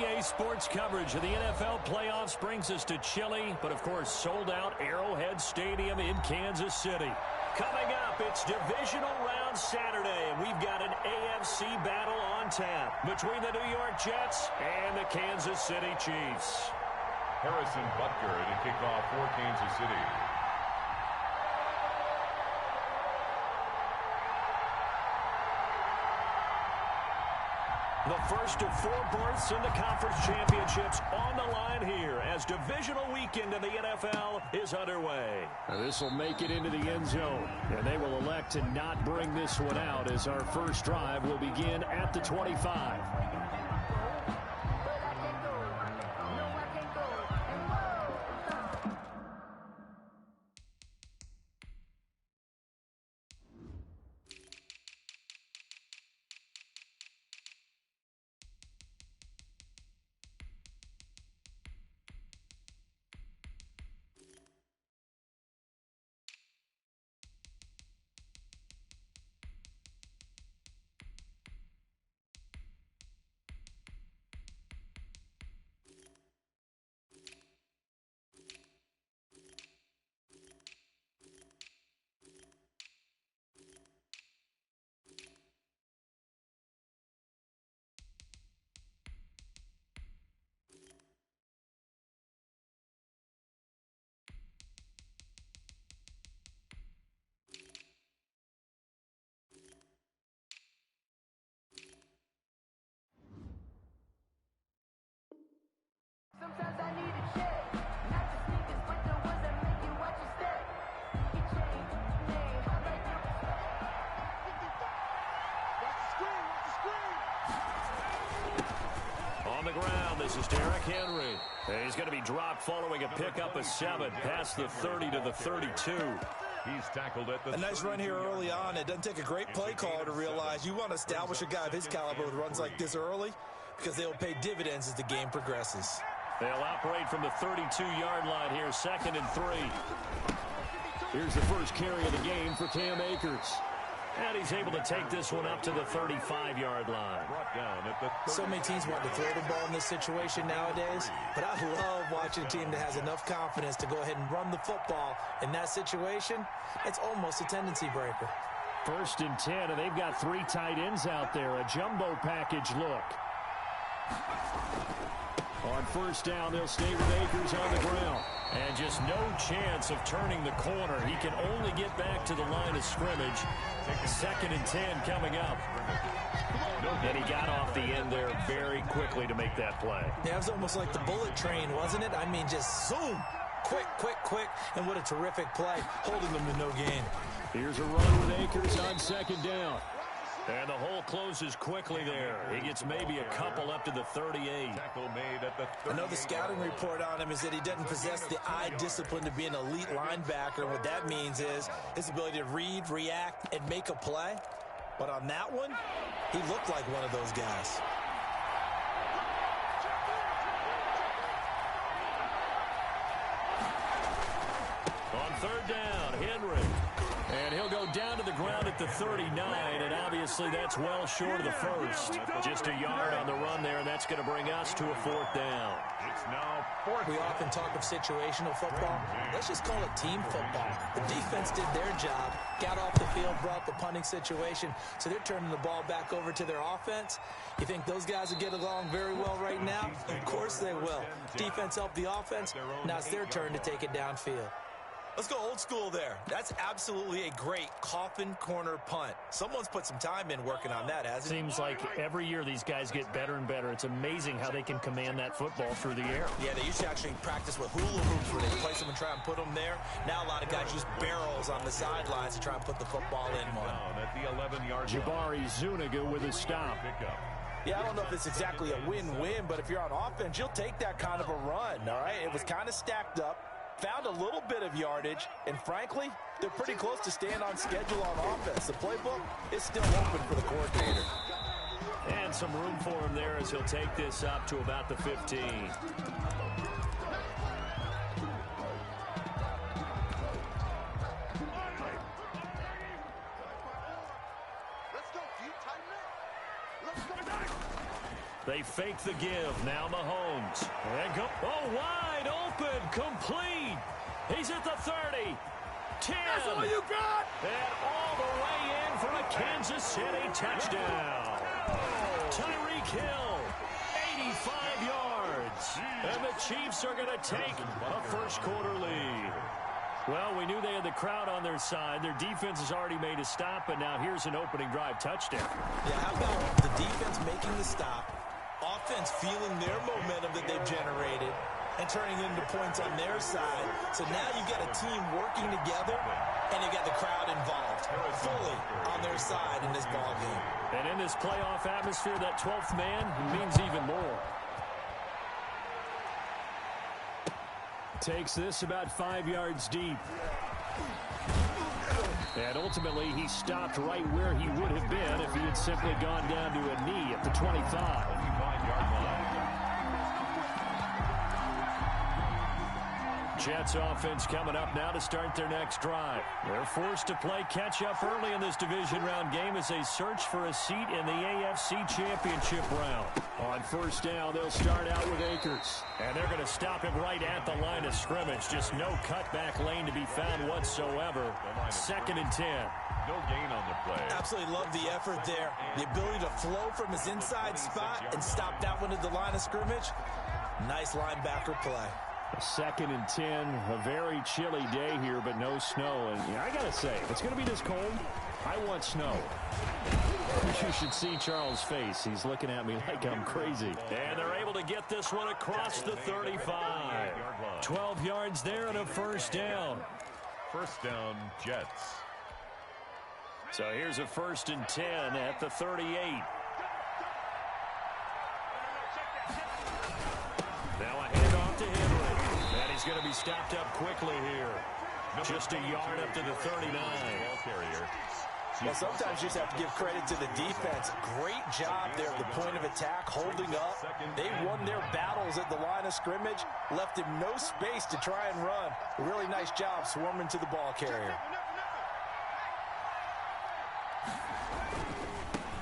EA Sports coverage of the NFL playoffs brings us to chilly, but of course sold-out Arrowhead Stadium in Kansas City. Coming up, it's Divisional Round Saturday, and we've got an AFC battle on tap between the New York Jets and the Kansas City Chiefs. Harrison Butker to kick off for Kansas City. The first of 4 berths in the conference championships on the line here as divisional weekend in the NFL is underway. This will make it into the end zone, and they will elect to not bring this one out as our first drive will begin at the 25. Sometimes I need a check, not the sneakers, but the ones that make you watch your step. You change your name, I like your respect. Watch the screen. On the ground, this is Derrick Henry. He's going to be dropped following a pickup of 7 past the 30 to the 32. He's tackled at the A nice run here early on. It doesn't take a great play caller to realize you want to establish a guy of his caliber with runs like this early because they will pay dividends as the game progresses. They'll operate from the 32-yard line here, 2nd and 3. Here's the first carry of the game for Cam Akers. And he's able to take this one up to the 35-yard line. So many teams want to throw the ball in this situation nowadays, but I love watching a team that has enough confidence to go ahead and run the football. In that situation, it's almost a tendency breaker. 1st and 10, and they've got 3 tight ends out there. A jumbo package look. On 1st down, they'll stay with Akers on the ground. And just no chance of turning the corner. He can only get back to the line of scrimmage. 2nd and 10 coming up. And he got off the end there very quickly to make that play. Yeah, it was almost like the bullet train, wasn't it? I mean, just zoom. Quick, quick, quick. And what a terrific play, holding them to no gain. Here's a run with Akers on 2nd down. And the hole closes quickly there. He gets maybe a couple up to the 38. I know the scouting report on him is that he doesn't possess the eye discipline to be an elite linebacker. What that means is his ability to read, react, and make a play. But on that one, he looked like one of those guys. On 3rd down, Henry. And he'll go down to the ground at the 39, and obviously that's well short of the first. Just a yard on the run there, and that's going to bring us to a 4th down. It's now 4th. We often talk of situational football. Let's just call it team football. The defense did their job, got off the field, brought the punting situation, so they're turning the ball back over to their offense. You think those guys will get along very well right now? Of course they will. Defense helped the offense. Now it's their turn to take it downfield. Let's go old school there. That's absolutely a great coffin corner punt. Someone's put some time in working on that, hasn't it? Seems like every year these guys get better and better. It's amazing how they can command that football through the air. Yeah, they used to actually practice with hula hoops where they place them and try and put them there. Now a lot of guys use barrels on the sidelines to try and put the football in one. At the 11-yard Jabari Zuniga with a stop. Yeah, I don't know if it's exactly a win-win, but if you're on offense, you'll take that kind of a run, all right? It was kind of stacked up. Found a little bit of yardage, and frankly, they're pretty close to staying on schedule on offense. The playbook is still open for the coordinator. And some room for him there as he'll take this up to about the 15. They fake the give. Now Mahomes. And go. Oh, wide open. Complete. He's at the 30. 10. That's all you got. And all the way in for a Kansas City touchdown. Tyreek Hill, 85 yards. And the Chiefs are going to take a first-quarter lead. Well, we knew they had the crowd on their side. Their defense has already made a stop, and now here's an opening drive touchdown. Yeah, how about the defense making the stop, offense feeling their momentum that they've generated, and turning it into points on their side. So now you've got a team working together, and you've got the crowd involved fully on their side in this ballgame. And in this playoff atmosphere, that 12th man means even more. Takes this about 5 yards deep. And ultimately, he stopped right where he would have been if he had simply gone down to a knee at the 25. Jets offense coming up now to start their next drive. They're forced to play catch-up early in this division round game as they search for a seat in the AFC Championship round. On first down, they'll start out with Akers. And they're going to stop him right at the line of scrimmage. Just no cutback lane to be found whatsoever. 2nd and 10. No gain on the play. Absolutely love the effort there. The ability to flow from his inside spot and stop that one at the line of scrimmage. Nice linebacker play. 2nd and 10, a very chilly day here, but no snow. And I got to say, if it's going to be this cold, I want snow. You should see Charles' face. He's looking at me like I'm crazy. And they're able to get this one across the 35. 12 yards there and a first down. First down, Jets. So here's a 1st and 10 at the 38. Now a handoff to Henry. And he's going to be stopped up quickly here. Just a yard up to the 39. Well, sometimes you just have to give credit to the defense. Great job there at the point of attack, holding up. They won their battles at the line of scrimmage, left him no space to try and run. A really nice job swarming to the ball carrier.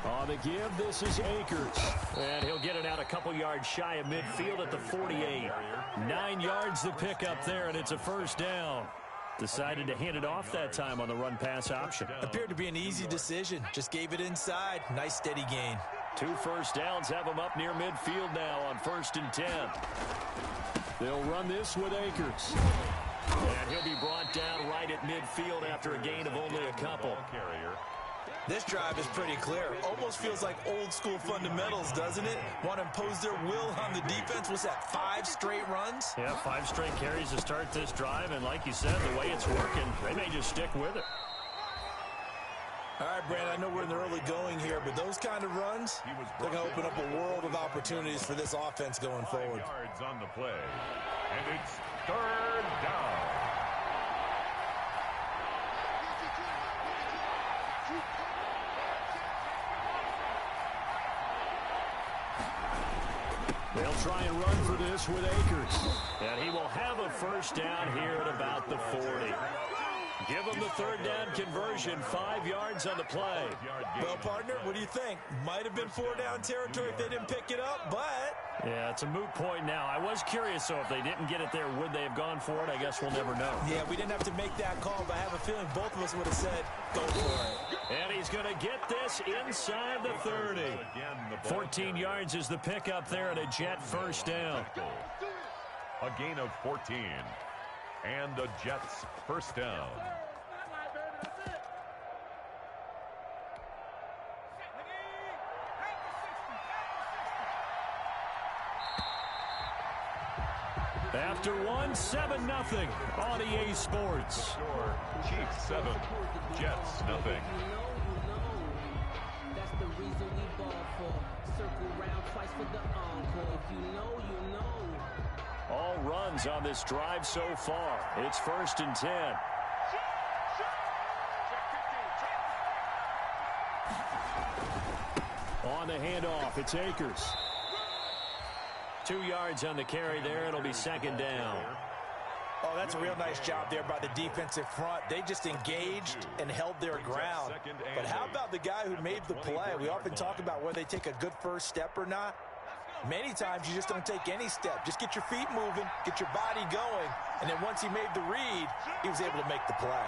On the give, this is Akers. And he'll get it out a couple yards shy of midfield at the 48. 9 yards to pick up there, and it's a first down. Decided to hand it off that time on the run-pass option. Appeared to be an easy decision. Just gave it inside. Nice steady gain. 2 first downs have him up near midfield now on 1st and 10. They'll run this with Akers. And he'll be brought down right at midfield after a gain of only a couple. This drive is pretty clear. Almost feels like old school fundamentals, doesn't it? Want to impose their will on the defense. What's that, 5 straight runs? Yeah, 5 straight carries to start this drive. And like you said, the way it's working, they may just stick with it. All right, Brandon, I know we're in the early going here, but those kind of runs, they're going to open up a world of opportunities for this offense going forward. 5 yards on the play. And it's 3rd down. They'll try and run for this with Akers. And he will have a first down here at about the 40. Give him the 3rd down conversion, 5 yards on the play. Well, partner, what do you think? Might have been 4-down territory if they didn't pick it up, but... Yeah, it's a moot point now. I was curious, so if they didn't get it there, would they have gone for it? I guess we'll never know. Yeah, we didn't have to make that call, but I have a feeling both of us would have said, go for it. And he's going to get this inside the 30. 14 yards is the pickup there, and a Jet first down. A gain of 14. And the Jets first down. After 7-0 on EA Sports. Score, Chiefs 7, Jets nothing. That's the reason we ball for. Circle round twice for the encore. If you know, you know. All runs on this drive so far. It's 1st and 10. On the handoff, it's Akers. 2 yards on the carry there. It'll be 2nd down. Oh, that's a real nice job there by the defensive front. They just engaged and held their ground. But how about the guy who made the play? We often talk about whether they take a good first step or not. Many times you just don't take any step. Just get your feet moving, get your body going, and then once he made the read, he was able to make the play.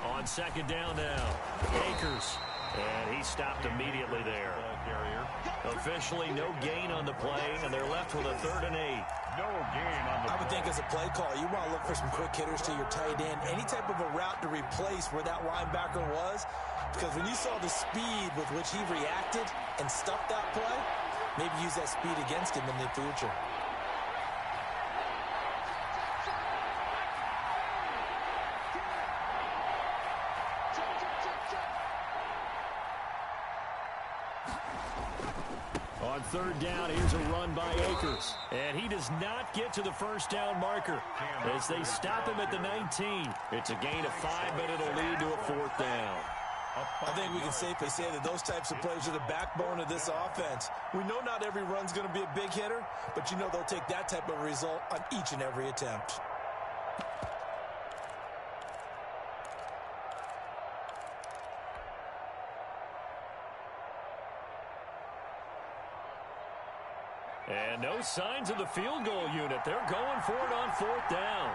On second down now, Akers. And he stopped immediately there. Officially no gain on the play, and they're left with a 3rd and 8. No gain on the I would think as a play call, you want to look for some quick hitters to your tight end. Any type of a route to replace where that linebacker was. Because when you saw the speed with which he reacted and stuffed that play, maybe use that speed against him in the future. On 3rd down, here's a run by Akers. And he does not get to the first down marker as they stop him at the 19. It's a gain of 5, but it'll lead to a 4th down. I think we can safely say that those types of plays are the backbone of this offense. We know not every run's going to be a big hitter, but you know they'll take that type of result on each and every attempt. And no signs of the field goal unit. They're going for it on 4th down.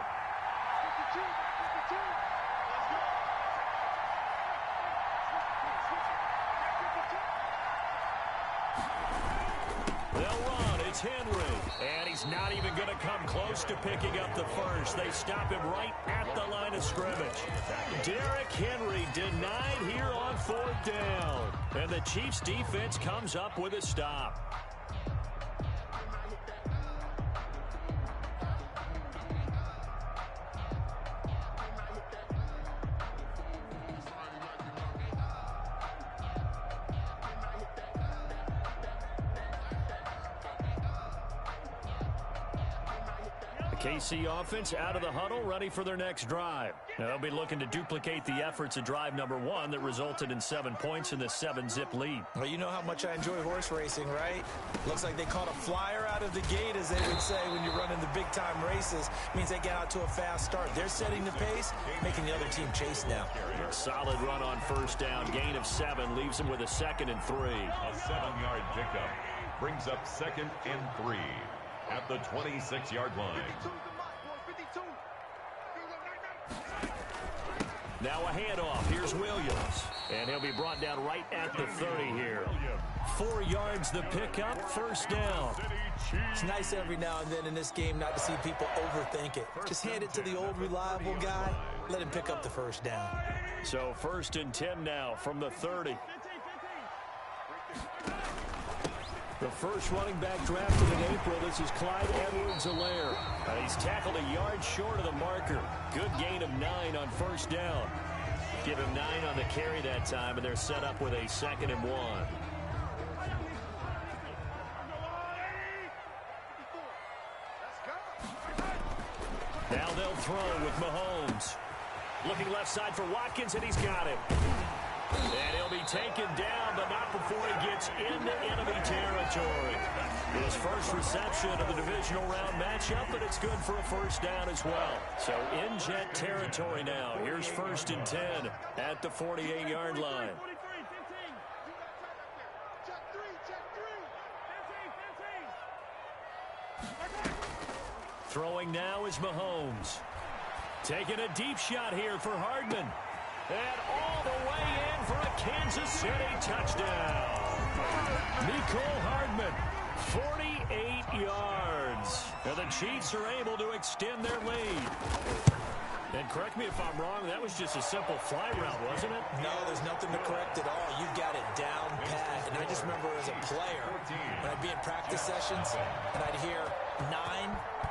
They'll run. It's Henry. And he's not even going to come close to picking up the first. They stop him right at the line of scrimmage. Derrick Henry denied here on 4th down. And the Chiefs defense comes up with a stop. KC offense out of the huddle, ready for their next drive. They'll be looking to duplicate the efforts of drive number 1 that resulted in 7 points in the 7-zip lead. Well, you know how much I enjoy horse racing, right? Looks like they caught a flyer out of the gate, as they would say when you're running the big-time races. Means they get out to a fast start. They're setting the pace, making the other team chase now. A solid run on 1st down. Gain of 7 leaves them with a 2nd and 3. A 7-yard pickup brings up 2nd and 3 at the 26-yard line. Now a handoff. Here's Williams. And he'll be brought down right at the 30 here. 4 yards the pickup, 1st down. It's nice every now and then in this game not to see people overthink it. Just hand it to the old reliable guy. Let him pick up the 1st down. So 1st and 10 now from the 30. The first running back drafted in April. This is Clyde Edwards-Helaire. He's tackled a yard short of the marker. Good gain of 9 on 1st down. Give him 9 on the carry that time, and they're set up with a 2nd and 1. Now they'll throw with Mahomes. Looking left side for Watkins, and he's got it. And he'll be taken down, but not before he gets into enemy territory. His first reception of the divisional round matchup, but it's good for a 1st down as well. So in Jet territory now. Here's 1st and 10 at the 48-yard line. Throwing now is Mahomes. Taking a deep shot here for Hardman. And all the way in for a Kansas City touchdown. Mecole Hardman, 48 yards. And the Chiefs are able to extend their lead. And correct me if I'm wrong, that was just a simple fly route, wasn't it? No, there's nothing to correct at all. You got it down pat. And I just remember as a player, when I'd be in practice sessions, and I'd hear 9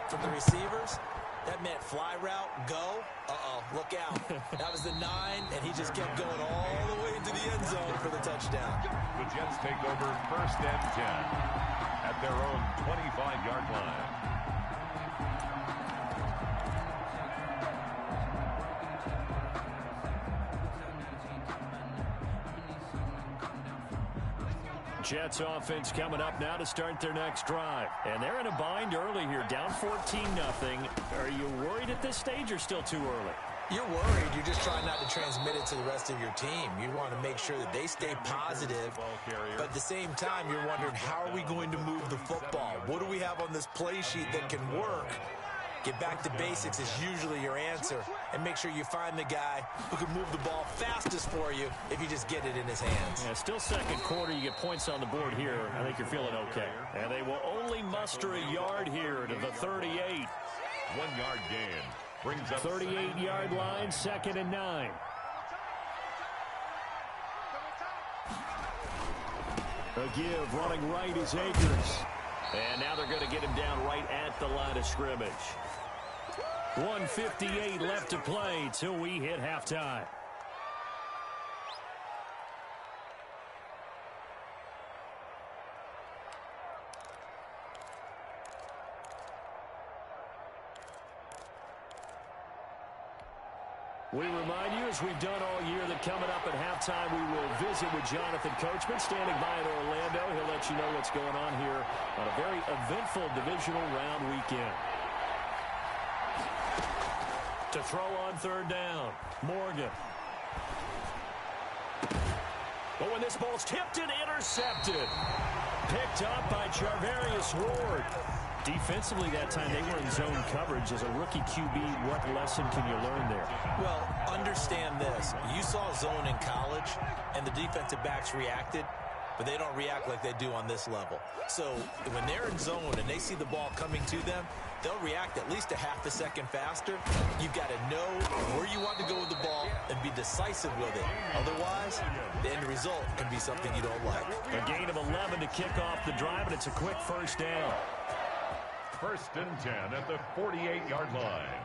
from the receivers, that meant fly route, go. Uh-oh, look out. That was the 9, and he just kept going all the way into the end zone for the touchdown. The Jets take over 1st and 10 at their own 25-yard line. Jets offense coming up now to start their next drive. And they're in a bind early here, down 14-0. Are you worried at this stage or still too early? You're worried. You're just trying not to transmit it to the rest of your team. You want to make sure that they stay positive, but at the same time, you're wondering, how are we going to move the football? What do we have on this play sheet that can work? Get back to basics is usually your answer, and make sure you find the guy who can move the ball fastest for you if you just get it in his hands. Yeah, still second quarter. You get points on the board here. I think you're feeling okay. And they will only muster a yard here to the 38. 1 yard gain. Brings up 38-yard line, 2nd and 9. A give, running right is Akers. And now they're going to get him down right at the line of scrimmage. 1:58 left to play till we hit halftime. We remind you, as we've done all year, that coming up at halftime, we will visit with Jonathan Coachman, standing by in Orlando. He'll let you know what's going on here on a very eventful divisional round weekend. To throw on 3rd down, Morgan. But when this ball's tipped and intercepted, picked up by Charvarius Ward. Defensively that time, they were in zone coverage. As a rookie QB, what lesson can you learn there? Well, understand this. You saw zone in college, and the defensive backs reacted, but they don't react like they do on this level. So when they're in zone and they see the ball coming to them, they'll react at least a half a second faster. You've got to know where you want to go with the ball and be decisive with it. Otherwise, the end result can be something you don't like. A gain of 11 to kick off the drive, and it's a quick 1st down. 1st and 10 at the 48-yard line.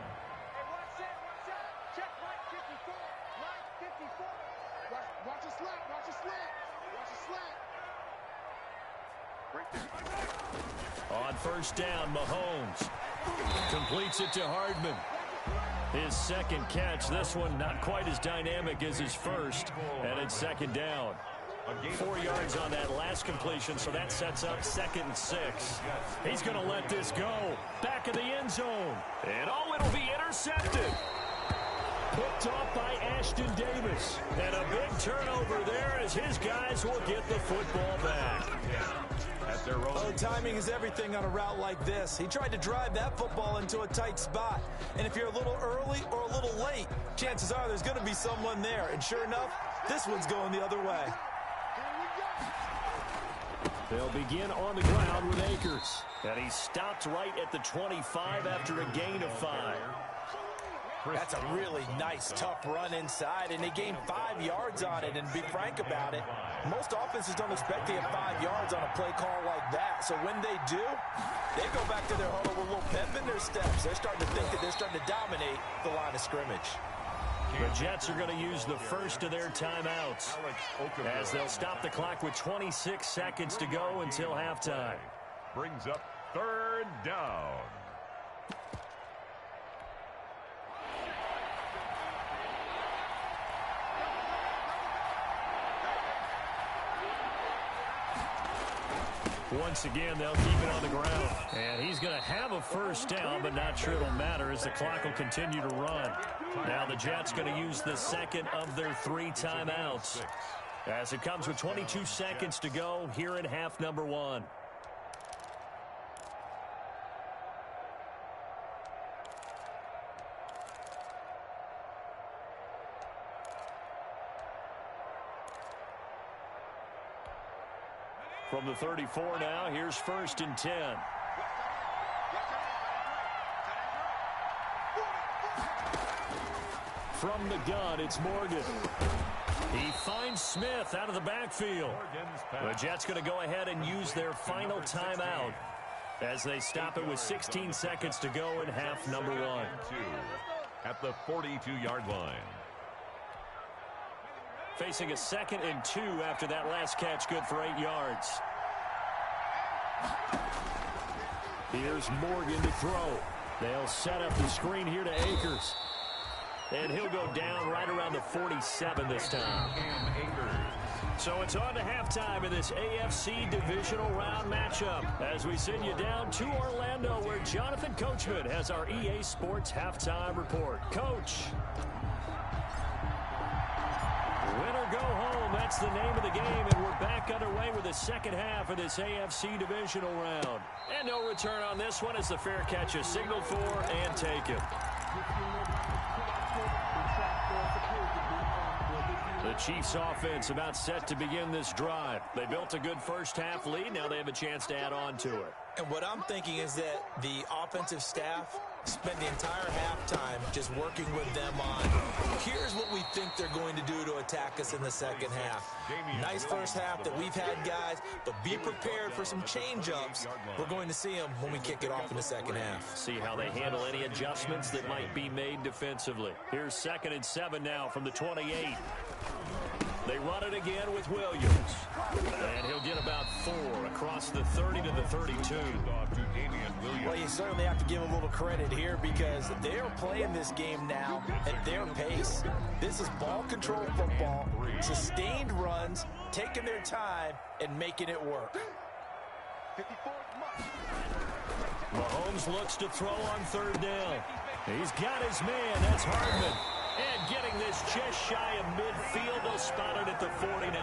Check right 54. Right 54. Watch a slant. Watch a slant. Watch a slant. On 1st down, Mahomes completes it to Hardman. His 2nd catch. This one not quite as dynamic as his first, and it's 2nd down. 4 yards on that last completion, so that sets up 2nd and 6. He's going to let this go. Back of the end zone. And it'll be intercepted. Picked off by Ashton Davis. And a big turnover there as his guys will get the football back. Oh, timing is everything on a route like this. He tried to drive that football into a tight spot. And if you're a little early or a little late, chances are there's going to be someone there. And sure enough, this one's going the other way. They'll begin on the ground with Akers. And he stopped right at the 25 after a gain of 5. That's a really nice, tough run inside, and they gained 5 yards on it. And to be frank about it, most offenses don't expect to get 5 yards on a play call like that. So when they do, they go back to their huddle with a little pep in their steps. They're starting to think that they're starting to dominate the line of scrimmage. The Jets are going to use the first of their timeouts as they'll stop the clock with 26 seconds to go until halftime. Brings up 3rd down. Once again, they'll keep it on the ground. And he's going to have a 1st down, but not sure it'll matter as the clock will continue to run. Now the Jets going to use the 2nd of their 3 timeouts as it comes with 22 seconds to go here in half number 1. From the 34 now, here's 1st and 10. From the gun, it's Morgan. He finds Smith out of the backfield. The Jets going to go ahead and use their final timeout as they stop it with 16 seconds to go in half number 1. At the 42-yard line. Facing a 2nd and 2 after that last catch, good for 8 yards. Here's Morgan to throw. They'll set up the screen here to Akers. And he'll go down right around the 47 this time. Akers. So it's on to halftime in this AFC Divisional Round matchup as we send you down to Orlando where Jonathan Coachman has our EA Sports Halftime Report. Coach. Win or go home, that's the name of the game, and we're back underway with the second half of this AFC Divisional Round. And no return on this one as the fair catch is signaled for and taken. The Chiefs offense about set to begin this drive. They built a good first half lead. Now they have a chance to add on to it. And what I'm thinking is that the offensive staff spend the entire halftime just working with them on here's what we think they're going to do to attack us in the second half. Nice first half that we've had, guys, but be prepared for some change-ups. We're going to see them when we kick it off in the second half. See how they handle any adjustments that might be made defensively. Here's 2nd and 7 now from the 28. They run it again with Williams. And he'll get about 4 across the 30 to the 32. Well, you certainly have to give a little credit here because they're playing this game now at their pace. This is ball control football, sustained runs, taking their time, and making it work. Mahomes looks to throw on 3rd down. He's got his man. That's Hardman. And getting this just shy of midfield, they'll spot it at the 49.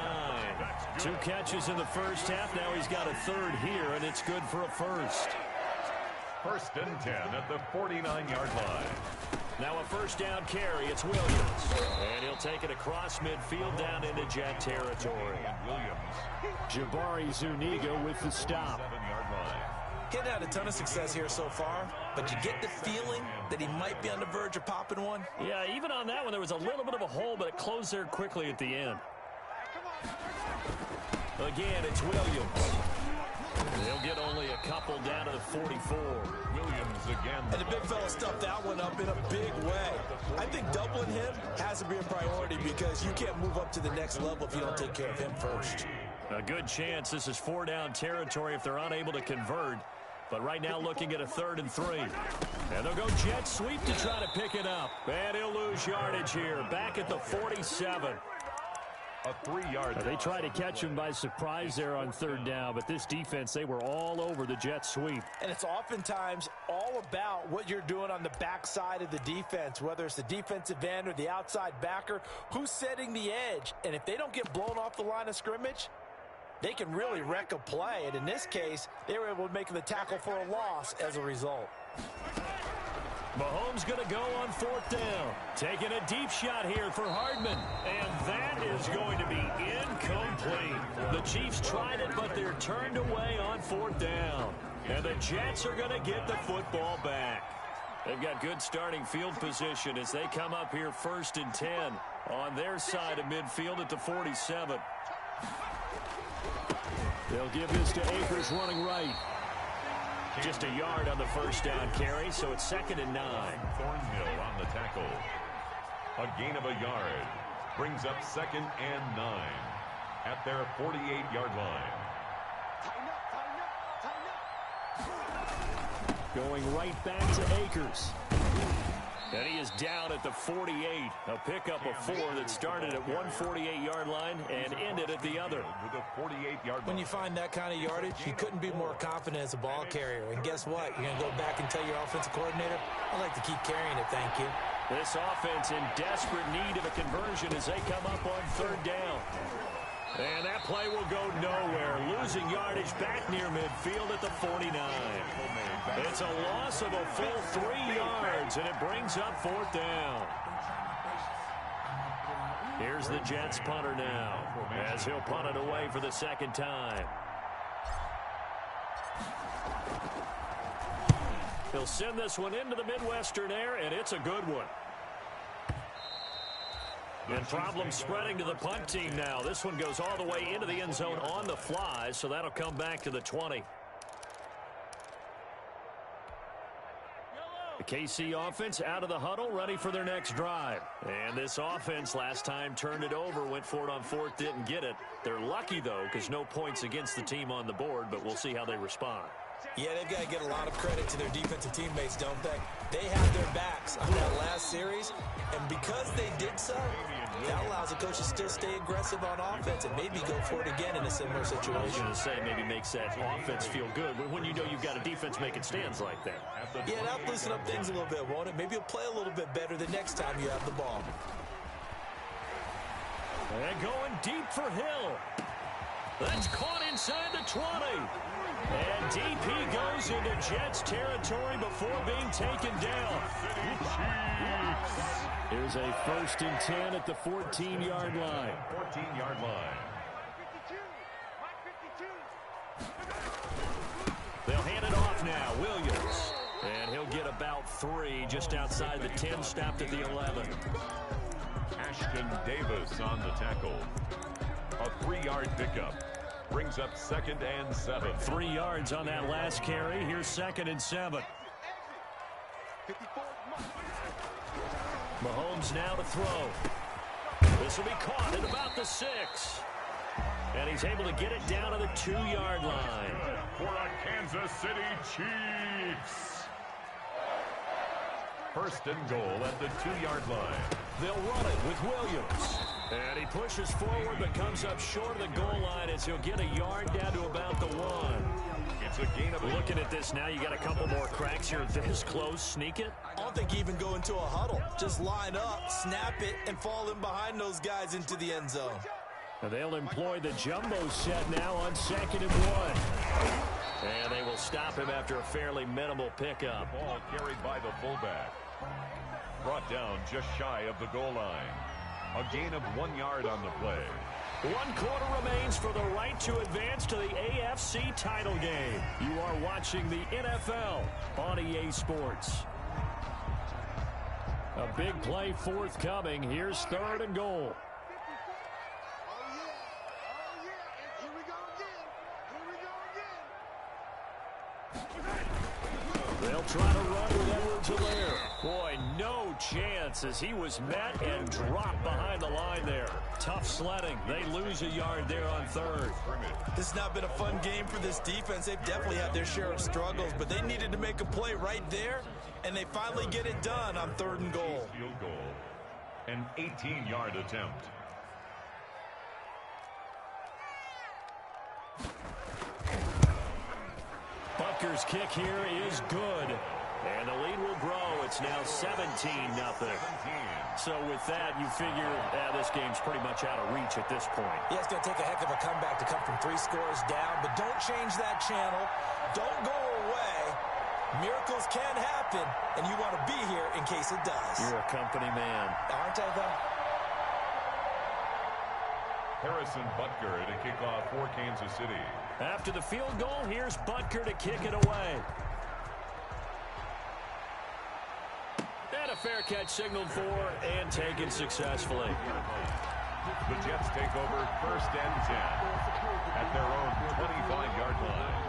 2 catches in the first half. Now he's got a 3rd here, and it's good for a first. 1st and 10 at the 49-yard line. Now a first down carry. It's Williams. And he'll take it across midfield down into Jet territory. Jabari Zuniga with the stop. 7-yard line. He's had a ton of success here so far, but you get the feeling that he might be on the verge of popping one. Yeah, even on that one, there was a little bit of a hole, but it closed there quickly at the end. Again, it's Williams. They'll get only a couple down to the 44. Williams again. And the big fella stuffed that one up in a big way. I think doubling him has to be a priority because you can't move up to the next level if you don't take care of him first. A good chance this is 4 down territory if they're unable to convert. But right now looking at a 3rd and 3. And they'll go jet sweep to try to pick it up. And he'll lose yardage here. Back at the 47. A 3-yard. They tried to catch him by surprise there on 3rd down. But this defense, they were all over the jet sweep. And it's oftentimes all about what you're doing on the backside of the defense, whether it's the defensive end or the outside backer, who's setting the edge. And if they don't get blown off the line of scrimmage, they can really wreck a play, and in this case, they were able to make the tackle for a loss as a result. Mahomes going to go on 4th down. Taking a deep shot here for Hardman, and that is going to be incomplete. The Chiefs tried it, but they're turned away on 4th down. And the Jets are going to get the football back. They've got good starting field position as they come up here 1st and 10 on their side of midfield at the 47. They'll give this to Akers running right. Just a yard on the first down carry, so it's 2nd and 9. Thornhill on the tackle. A gain of a yard. Brings up 2nd and 9 at their 48-yard line. Going right back to Akers. And he is down at the 48. A pickup of 4 that started at 148-yard line and ended at the other. With a 48-yard. When you find that kind of yardage, you couldn't be more confident as a ball carrier. And guess what? You're going to go back and tell your offensive coordinator, I'd like to keep carrying it, thank you. This offense in desperate need of a conversion as they come up on 3rd down. And that play will go nowhere. Losing yardage back near midfield at the 49. It's a loss of a full 3 yards, and it brings up 4th down. Here's the Jets punter now, as he'll punt it away for the 2nd time. He'll send this one into the Midwestern air, and it's a good one. And problems spreading to the punt team now. This one goes all the way into the end zone on the fly, so that'll come back to the 20. The KC offense out of the huddle, ready for their next drive. And this offense last time turned it over, went for it on 4th, didn't get it. They're lucky, though, because no points against the team on the board, but we'll see how they respond. Yeah, they've got to get a lot of credit to their defensive teammates, don't they? They have their backs on that last series, and because they did so, that allows the coach to still stay aggressive on offense and maybe go for it again in a similar situation. I was going to say maybe makes that offense feel good when you know you've got a defense making stands like that. Yeah, that'll loosen up things a little bit, won't it? Maybe you'll play a little bit better the next time you have the ball. And going deep for Hill. That's caught inside the 20. And deep he goes into Jets territory before being taken down. Here's a 1st and 10 at the 14-yard line. 14-yard line. They'll hand it off now. Williams. And he'll get about 3 just outside the 10, stopped at the 11. Ashton Davis on the tackle. A 3-yard pickup. Brings up 2nd and 7. 3 yards on that last carry. Here's 2nd and 7. Mahomes now to throw. This will be caught at about the 6. And he's able to get it down to the 2-yard line. For the Kansas City Chiefs. 1st and goal at the 2-yard line. They'll run it with Williams. And he pushes forward but comes up short of the goal line as he'll get a yard down to about the 1. It's a gain of... Looking at this now, you got a couple more cracks here. This close, sneak it. I don't think you even go into a huddle. Just line up, snap it, and fall in behind those guys into the end zone. And they'll employ the jumbo set now on 2nd and 1. And they will stop him after a fairly minimal pickup. Ball carried by the fullback. Brought down just shy of the goal line. A gain of 1 yard on the play. 1 quarter remains for the right to advance to the AFC title game. You are watching the NFL on EA Sports. A big play forthcoming. Here's 3rd and goal. They'll try to run with Edwards-Helaire. Boy, no chance as he was met and dropped behind the line there. Tough sledding. They lose a yard there on 3rd. This has not been a fun game for this defense. They've definitely had their share of struggles, but they needed to make a play right there, and they finally get it done on 3rd and goal. Field goal. An 18-yard attempt. Butker's kick here is good. And the lead will grow. It's now 17-0. So with that, you figure this game's pretty much out of reach at this point. Yeah, it's going to take a heck of a comeback to come from 3 scores down. But don't change that channel. Don't go away. Miracles can happen, and you want to be here in case it does. You're a company man. Aren't I, though? Harrison Butker to kick off for Kansas City. After the field goal, here's Butker to kick it away. And a fair catch signaled for and taken successfully. The Jets take over 1st and 10 at their own 25-yard line.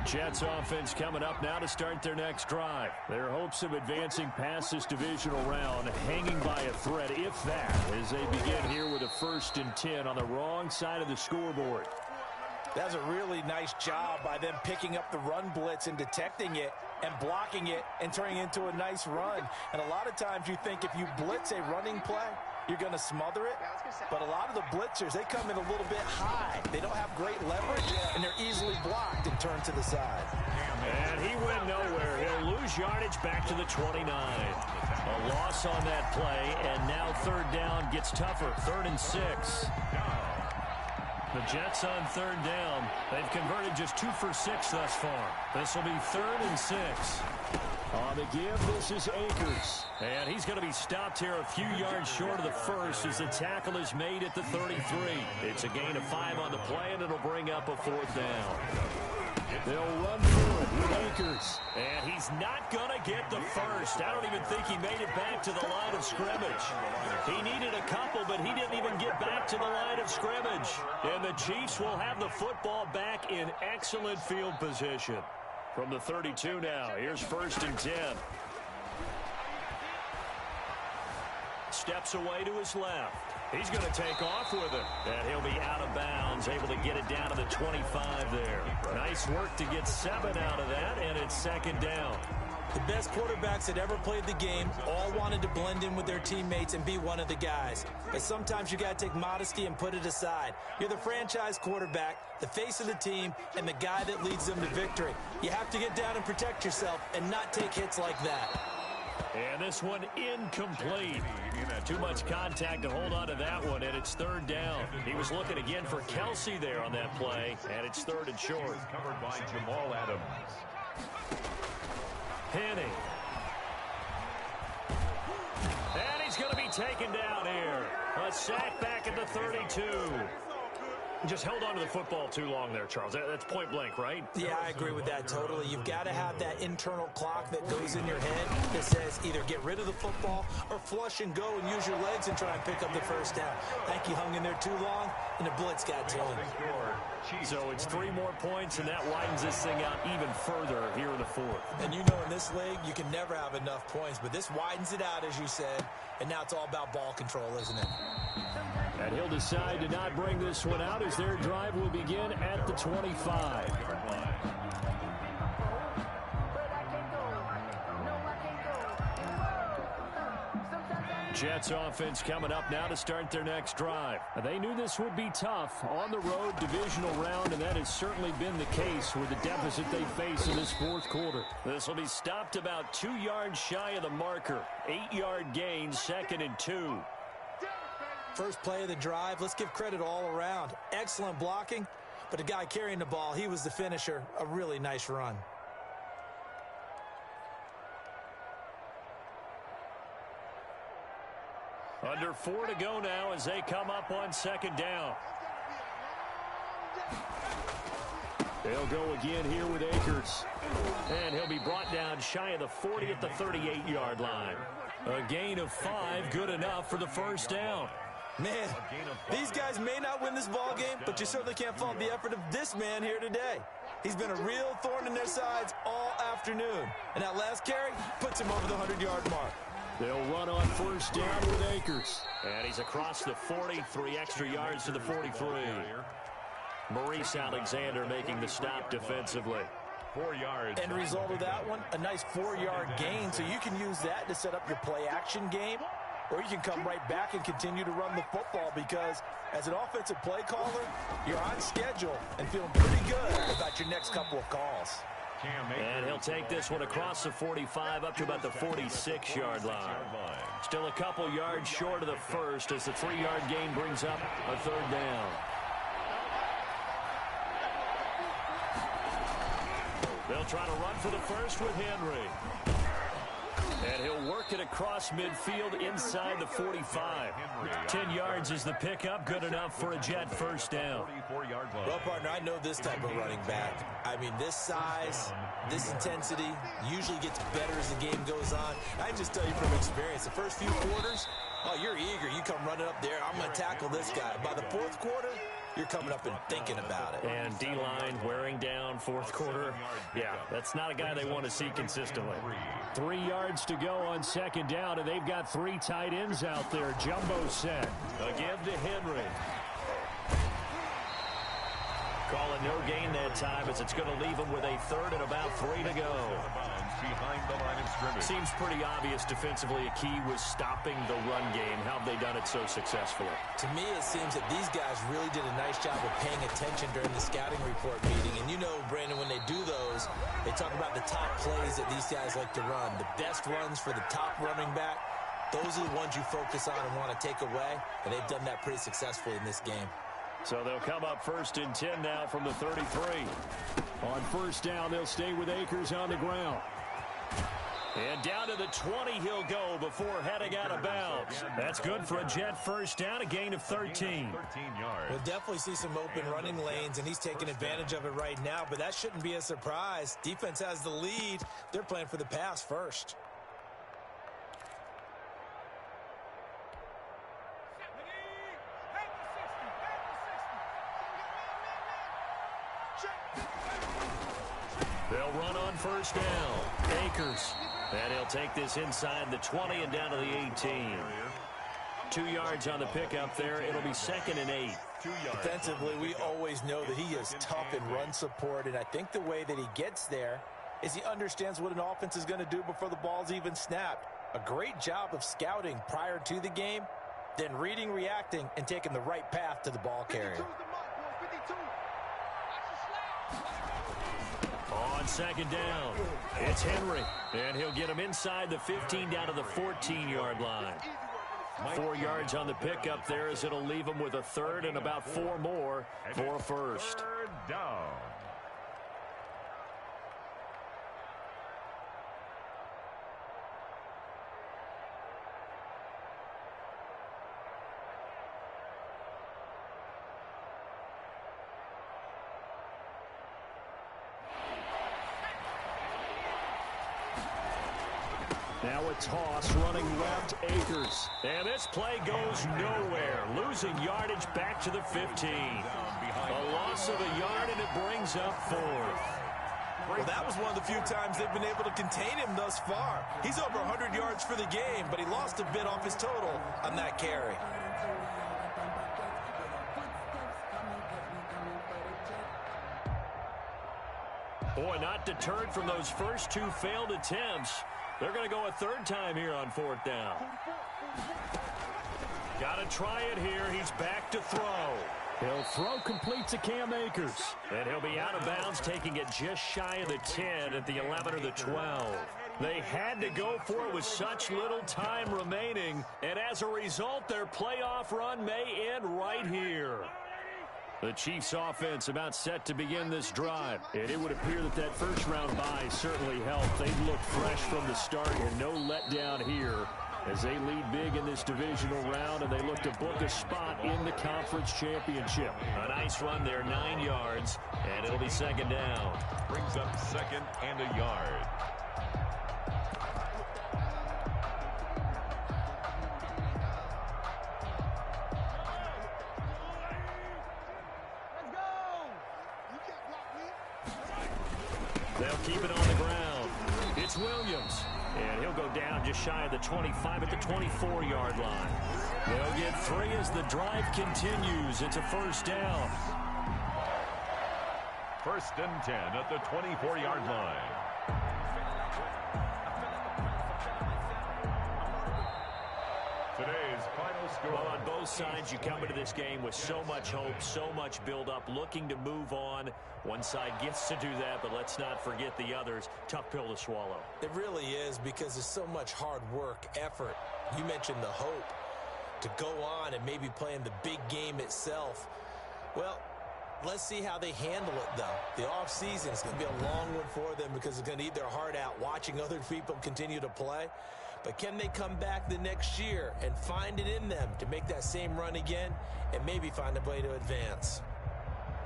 Jets offense coming up now to start their next drive. Their hopes of advancing past this divisional round hanging by a thread, if that, as they begin here with a 1st and 10 on the wrong side of the scoreboard. That's a really nice job by them picking up the run blitz and detecting it and blocking it and turning it into a nice run. And a lot of times you think if you blitz a running play, you're going to smother it. But a lot of the blitzers, they come in a little bit high. They don't have great leverage, and they're easily blocked and turned to the side. And he went nowhere. He'll lose yardage back to the 29. A loss on that play, and now 3rd down gets tougher. 3rd and 6. The Jets on 3rd down. They've converted just 2 for 6 thus far. This will be 3rd and 6. On the give, this is Akers. And he's going to be stopped here a few yards short of the 1st as the tackle is made at the 33. It's a gain of 5 on the play, and it'll bring up a 4th down. They'll run through it with Akers. And he's not going to get the 1st. I don't even think he made it back to the line of scrimmage. He needed a couple, but he didn't even get back to the line of scrimmage. And the Chiefs will have the football back in excellent field position. From the 32 now, here's 1st and 10. steps away to his left. He's going to take off with it. And he'll be out of bounds, able to get it down to the 25 there. Nice work to get 7 out of that, and it's second down. The best quarterbacks that ever played the game all wanted to blend in with their teammates and be one of the guys. But sometimes you got to take modesty and put it aside. You're the franchise quarterback, the face of the team, and the guy that leads them to victory. You have to get down and protect yourself and not take hits like that. And this one incomplete. Too much contact to hold on to that one, and it's third down. He was looking again for Kelsey there on that play, and it's third and short. Covered by Jamal Adams. Henning. And he's going to be taken down here. A sack back at the 32. Just held on to the football too long there, Charles. That's point blank, right? Yeah, I agree with that totally. You've got to have that internal clock that goes in your head that says either get rid of the football or flush and go and use your legs and try and pick up the first down. I think he hung in there too long, and the blitz got to him. So it's 3 more points, and that widens this thing out even further here in the fourth. And you know in this league, you can never have enough points, but this widens it out, as you said, and now it's all about ball control, isn't it? And he'll decide to not bring this one out as their drive will begin at the 25. Jets offense coming up now to start their next drive. They knew this would be tough on the road, divisional round, and that has certainly been the case with the deficit they face in this fourth quarter. This will be stopped about 2 yards shy of the marker. 8-yard gain, 2nd and 2. First play of the drive, let's give credit all around. Excellent blocking, but the guy carrying the ball, he was the finisher. A really nice run. Under 4 to go now as they come up on 2nd down. They'll go again here with Akers. And he'll be brought down shy of the 40 at the 38-yard line. A gain of 5, good enough for the first down. Man, these guys may not win this ball game, but you certainly can't fault the effort of this man here today. He's been a real thorn in their sides all afternoon. And that last carry puts him over the 100-yard mark. They'll run on first down with Akers. And he's across the 40, 3 extra yards to the 43. Maurice Alexander making the stop defensively. 4 yards. End result of that one, a nice 4-yard gain. So you can use that to set up your play-action game, or you can come right back and continue to run the football because as an offensive play caller, you're on schedule and feeling pretty good about your next couple of calls. And he'll take this one across the 45 up to about the 46-yard line. Still a couple yards short of the first as the 3-yard gain brings up a 3rd down. They'll try to run for the first with Henry. And he'll work it across midfield inside the 45. 10 yards is the pickup, good enough for a Jet first down. Well, partner, I know this type of running back. I mean, this size, this intensity usually gets better as the game goes on. I can just tell you from experience, the first few quarters, oh, you're eager. You come running up there, I'm going to tackle this guy. By the 4th quarter, you're coming up and thinking about it. And D-line wearing down 4th quarter. Yeah, that's not a guy they want to see consistently. 3 yards to go on 2nd down, and they've got 3 tight ends out there. Jumbo set. Again to Henry. Calling no gain that time as it's going to leave him with a 3rd and about 3 to go. Behind the line of scrimmage. Seems pretty obvious defensively a key was stopping the run game. How have they done it so successfully? To me, it seems that these guys really did a nice job of paying attention during the scouting report meeting. And you know, Brandon, when they do those, they talk about the top plays that these guys like to run. The best runs for the top running back, those are the ones you focus on and want to take away. And they've done that pretty successfully in this game. So they'll come up 1st and 10 now from the 33. On first down, they'll stay with Akers on the ground. And down to the 20 he'll go before heading out of bounds. That's good for a Jet first down, a gain of 13. 13 yards. We'll definitely see some open running lanes, and he's taking advantage of it right now, but that shouldn't be a surprise. Defense has the lead. They're playing for the pass first. They'll run on first down. Akers. And he'll take this inside the 20 and down to the 18. 2 yards on the pickup there. It'll be 2nd and 8. Defensively, we always know that he is tough in run support, and I think the way that he gets there is he understands what an offense is going to do before the ball's even snapped. A great job of scouting prior to the game, then reading, reacting, and taking the right path to the ball carrier. On 2nd down, it's Henry, and he'll get him inside the 15 down to the 14-yard line. 4 yards on the pickup there as it'll leave him with a 3rd and about 4 more for a 1st. 3rd down. Now a toss running left, Akers. And this play goes nowhere. Losing yardage back to the 15. A loss of a yard, and it brings up 4th. Well, that was one of the few times they've been able to contain him thus far. He's over 100 yards for the game, but he lost a bit off his total on that carry. Boy, not deterred from those first 2 failed attempts. They're going to go a 3rd time here on 4th down. Got to try it here. He's back to throw. He'll throw complete to Cam Akers. And he'll be out of bounds, taking it just shy of the 10 at the 11 or the 12. They had to go for it with such little time remaining. And as a result, their playoff run may end right here. The Chiefs offense about set to begin this drive. And it would appear that that first-round bye certainly helped. They looked fresh from the start and no letdown here as they lead big in this divisional round, and they look to book a spot in the conference championship. A nice run there, 9 yards, and it'll be 2nd down. Brings up 2nd and a yard. They'll keep it on the ground. It's Williams. And he'll go down just shy of the 25 at the 24-yard line. They'll get 3 as the drive continues. It's a 1st down. 1st and 10 at the 24-yard line. Today's final score. Well, on both sides, you come into this game with so much hope, so much build-up, looking to move on. One side gets to do that, but let's not forget the others. Tough pill to swallow. It really is, because there's so much hard work, effort. You mentioned the hope to go on and maybe play in the big game itself. Well, let's see how they handle it, though. The offseason is going to be a long one for them because they're going to eat their heart out watching other people continue to play. But can they come back the next year and find it in them to make that same run again and maybe find a way to advance?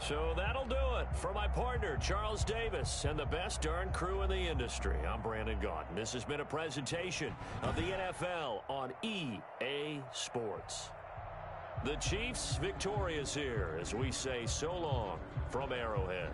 So that'll do it for my partner, Charles Davis, and the best darn crew in the industry. I'm Brandon Gaudin. This has been a presentation of the NFL on EA Sports. The Chiefs victorious here as we say so long from Arrowhead.